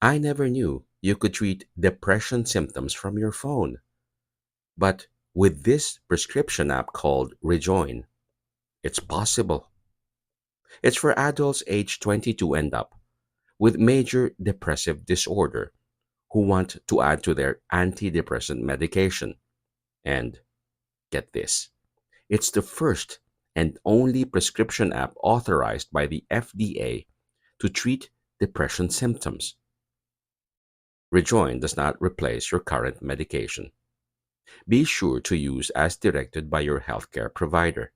I never knew you could treat depression symptoms from your phone. But with this prescription app called Rejoin, it's possible. It's for adults aged 22 and up with major depressive disorder who want to add to their antidepressant medication. And get this, it's the first and only prescription app authorized by the FDA to treat depression symptoms. Rejoin does not replace your current medication. Be sure to use as directed by your healthcare provider.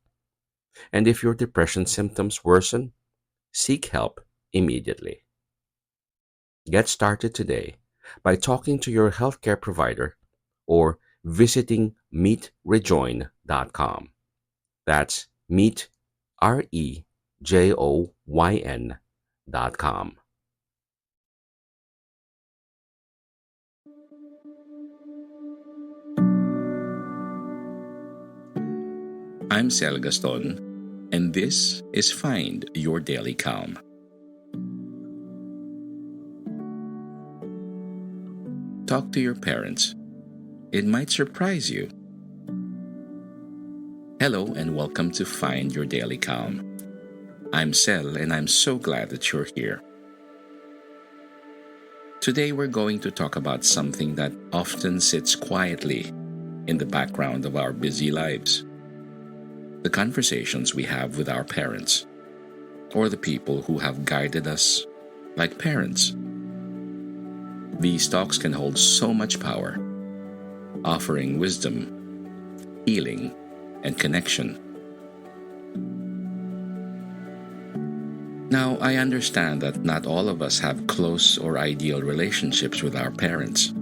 And if your depression symptoms worsen, seek help immediately. Get started today by talking to your healthcare provider or visiting meetrejoin.com. That's meet, REJOYN.com. I'm Sel Gaston, and this is Find Your Daily Calm. Talk to your parents. It might surprise you. Hello, and welcome to Find Your Daily Calm. I'm Sel, and I'm so glad that you're here. Today, we're going to talk about something that often sits quietly in the background of our busy lives: the conversations we have with our parents, or the people who have guided us like parents. These talks can hold so much power, offering wisdom, healing, and connection. Now, I understand that not all of us have close or ideal relationships with our parents.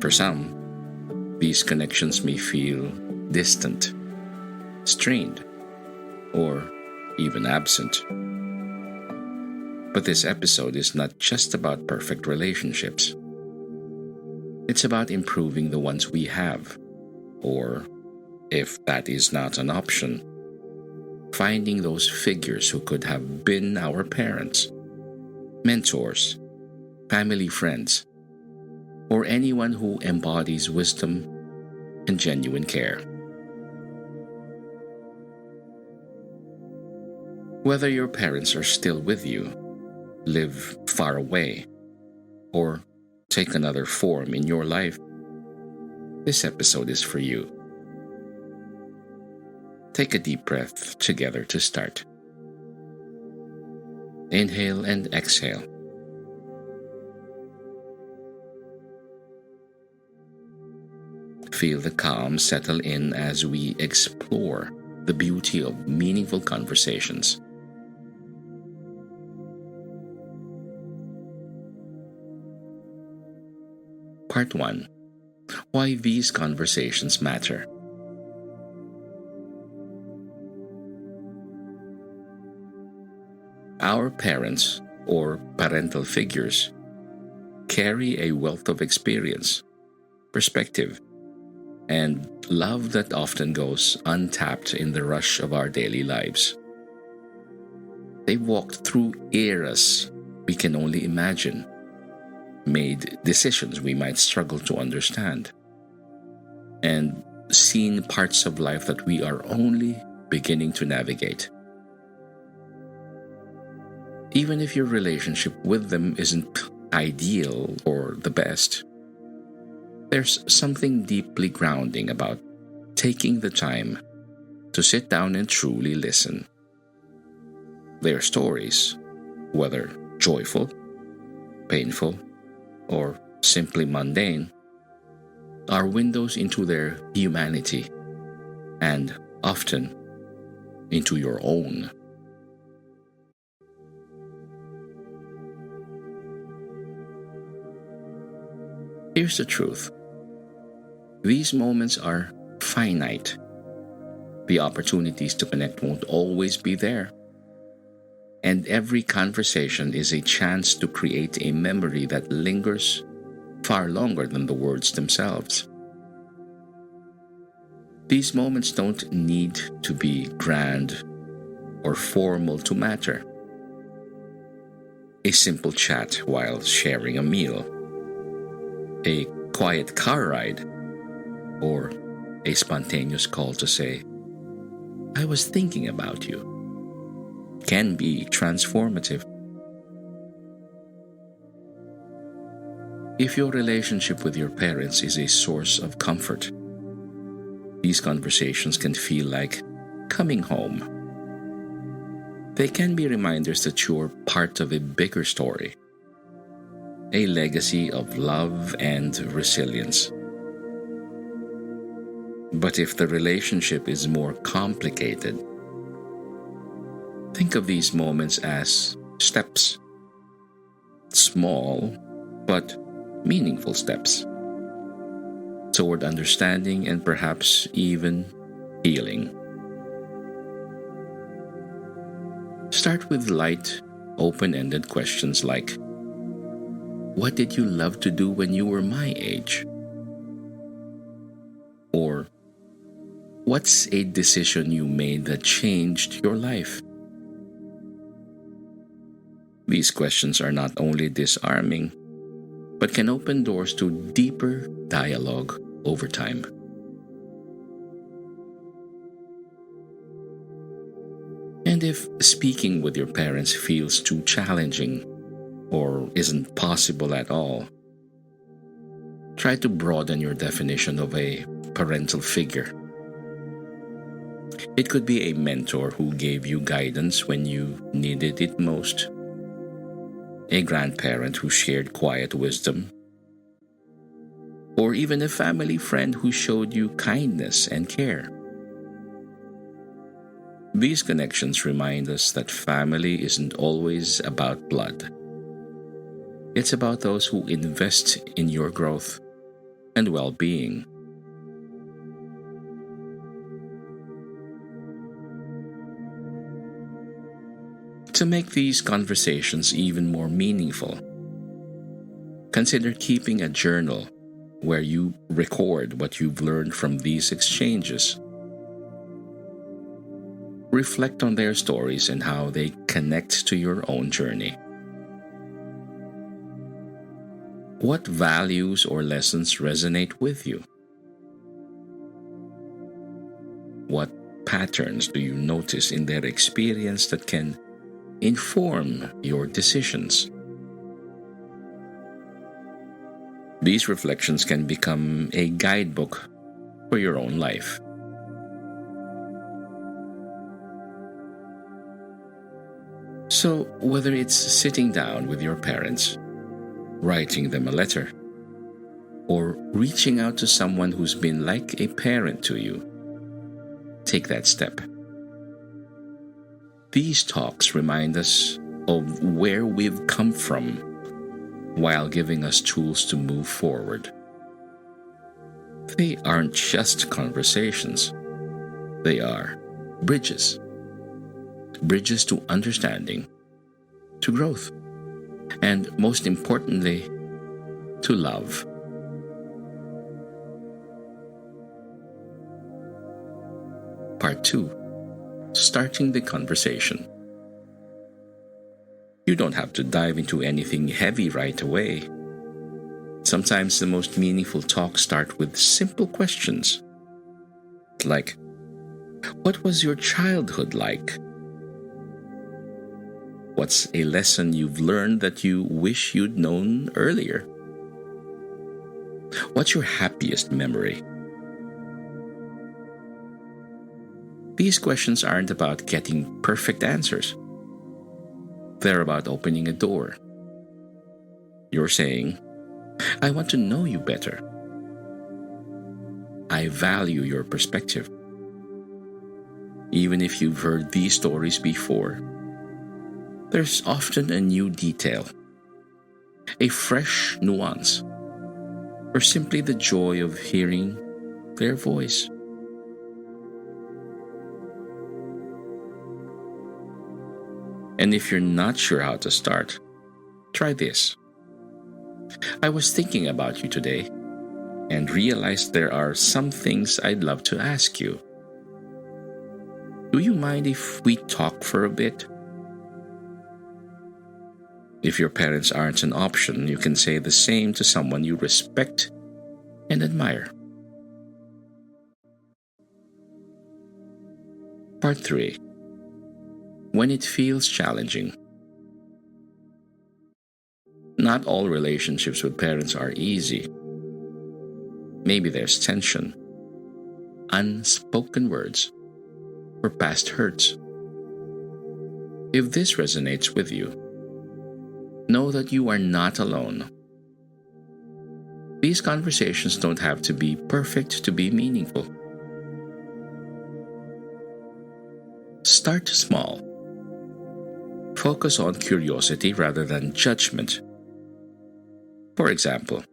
For some, these connections may feel distant, strained, or even absent. But this episode is not just about perfect relationships. It's about improving the ones we have, or, if that is not an option, finding those figures who could have been our parents, mentors, family friends, or anyone who embodies wisdom and genuine care. Whether your parents are still with you, live far away, or take another form in your life, this episode is for you. Take a deep breath together to start. Inhale and exhale. Feel the calm settle in as we explore the beauty of meaningful conversations. Part 1. Why these conversations matter. Our parents, or parental figures, carry a wealth of experience, perspective, and love that often goes untapped in the rush of our daily lives. They've walked through eras we can only imagine, made decisions we might struggle to understand, and seen parts of life that we are only beginning to navigate. Even if your relationship with them isn't ideal or the best, there's something deeply grounding about taking the time to sit down and truly listen. Their stories, whether joyful, painful, or simply mundane, are windows into their humanity and often into your own. Here's the truth. These moments are finite. The opportunities to connect won't always be there. And every conversation is a chance to create a memory that lingers far longer than the words themselves. These moments don't need to be grand or formal to matter. a simple chat while sharing a meal, a quiet car ride, or a spontaneous call to say, I was thinking about you, can be transformative. If your relationship with your parents is a source of comfort, these conversations can feel like coming home. They can be reminders that you're part of a bigger story, a legacy of love and resilience. But if the relationship is more complicated, think of these moments as steps. Small, but meaningful steps toward understanding and perhaps even healing. Start with light, open-ended questions like, what did you love to do when you were my age? Or, what's a decision you made that changed your life? These questions are not only disarming, but can open doors to deeper dialogue over time. And if speaking with your parents feels too challenging or isn't possible at all, try to broaden your definition of a parental figure. It could be a mentor who gave you guidance when you needed it most, a grandparent who shared quiet wisdom, or even a family friend who showed you kindness and care. These connections remind us that family isn't always about blood. It's about those who invest in your growth and well-being. To make these conversations even more meaningful, consider keeping a journal where you record what you've learned from these exchanges. Reflect on their stories and how they connect to your own journey. What values or lessons resonate with you? What patterns do you notice in their experience that can inform your decisions? These reflections can become a guidebook for your own life. So, whether it's sitting down with your parents, writing them a letter, or reaching out to someone who's been like a parent to you, take that step. These talks remind us of where we've come from while giving us tools to move forward. They aren't just conversations, they are bridges. Bridges to understanding, to growth, and most importantly, to love. Part 2. Starting the conversation. You don't have to dive into anything heavy right away. Sometimes the most meaningful talks start with simple questions like, what was your childhood like? What's a lesson you've learned that you wish you'd known earlier? What's your happiest memory? These questions aren't about getting perfect answers. They're about opening a door. You're saying, I want to know you better. I value your perspective. Even if you've heard these stories before, there's often a new detail, a fresh nuance, or simply the joy of hearing their voice. And if you're not sure how to start, try this. I was thinking about you today and realized there are some things I'd love to ask you. Do you mind if we talk for a bit? If your parents aren't an option, you can say the same to someone you respect and admire. Part 3. When it feels challenging. Not all relationships with parents are easy. Maybe there's tension, unspoken words, or past hurts. If this resonates with you, know that you are not alone. These conversations don't have to be perfect to be meaningful. Start small. Focus on curiosity rather than judgment. For example,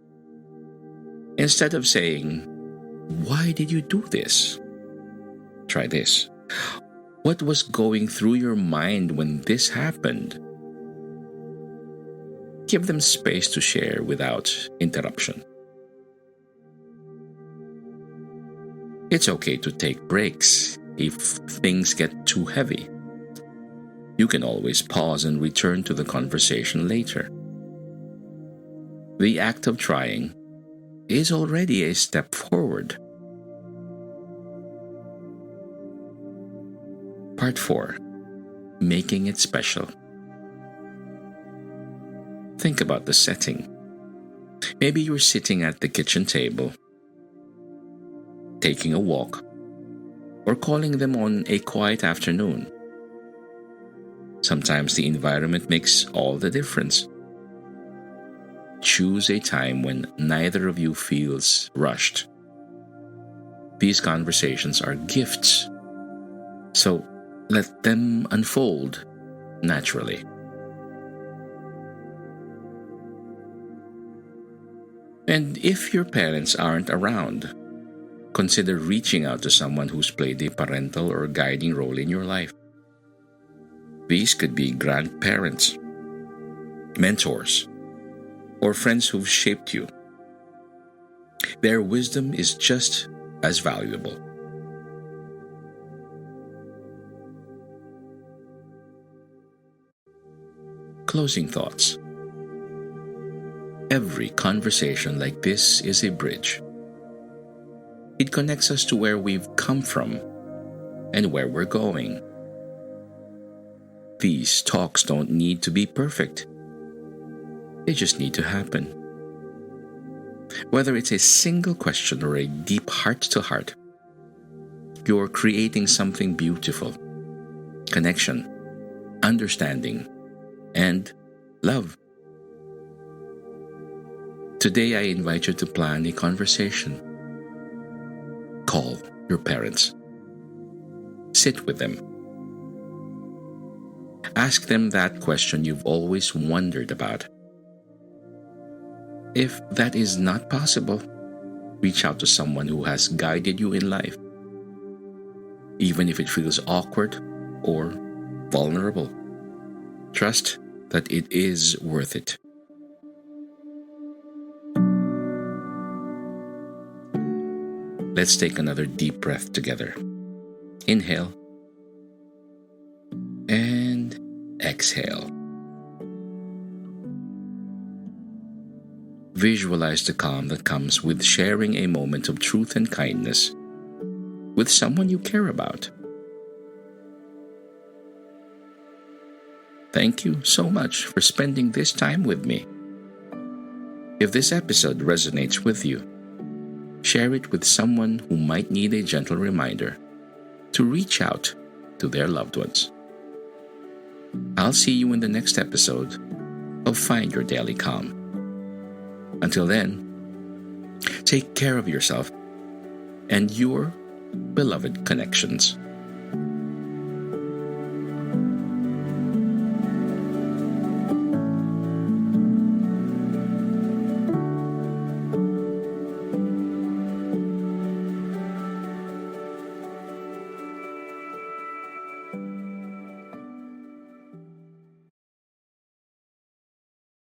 instead of saying, "Why did you do this?" try this. "What was going through your mind when this happened?" Give them space to share without interruption. It's okay to take breaks if things get too heavy. You can always pause and return to the conversation later. The act of trying is already a step forward. Part 4. Making it special. Think about the setting. Maybe you're sitting at the kitchen table, taking a walk, or calling them on a quiet afternoon. Sometimes the environment makes all the difference. Choose a time when neither of you feels rushed. These conversations are gifts, so let them unfold naturally. And if your parents aren't around, consider reaching out to someone who's played a parental or guiding role in your life. These could be grandparents, mentors, or friends who've shaped you. Their wisdom is just as valuable. Closing thoughts. Every conversation like this is a bridge. It connects us to where we've come from and where we're going. These talks don't need to be perfect. They just need to happen. Whether it's a single question or a deep heart-to-heart, you're creating something beautiful. Connection, understanding, and love. Today, I invite you to plan a conversation. Call your parents. Sit with them. Ask them that question you've always wondered about. If that is not possible, reach out to someone who has guided you in life, even if it feels awkward or vulnerable. Trust that it is worth it. Let's take another deep breath together. Inhale and exhale. Visualize the calm that comes with sharing a moment of truth and kindness with someone you care about. Thank you so much for spending this time with me. If this episode resonates with you, share it with someone who might need a gentle reminder to reach out to their loved ones. I'll see you in the next episode of Find Your Daily Calm. Until then, take care of yourself and your beloved connections.